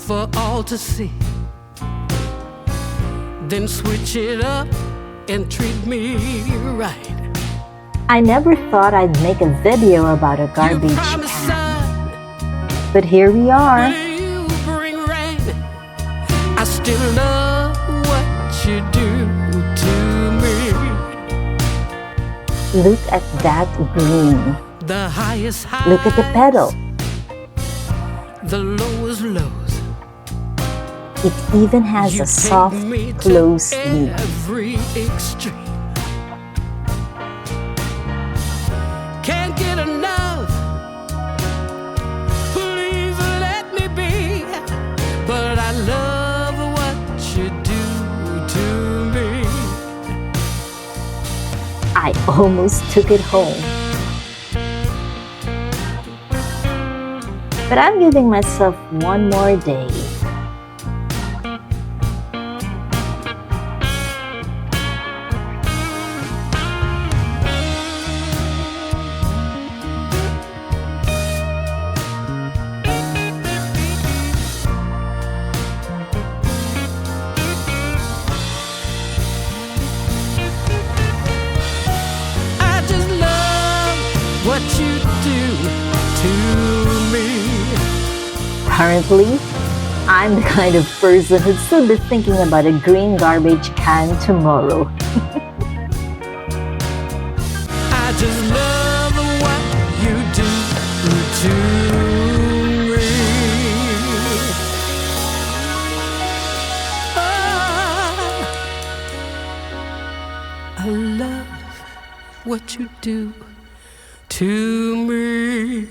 for all to see. Then switch it up and treat me right. I never thought I'd make a video about a garbage You promised can. sun, But here we are. will you bring rain? I still love what you do to me. Look at that green. The highest highs, Look at the pedal. the lowest lows. It even has You a take soft me to close loop. every extreme. Can't get enough. Please let me be. But I love what you do to me. I almost took it home. But I'm giving myself one more day. I just love what you do to me. Currently, I'm the kind of person who'd still be thinking about a green garbage can tomorrow. I just love what you do to me. I love what you do to me.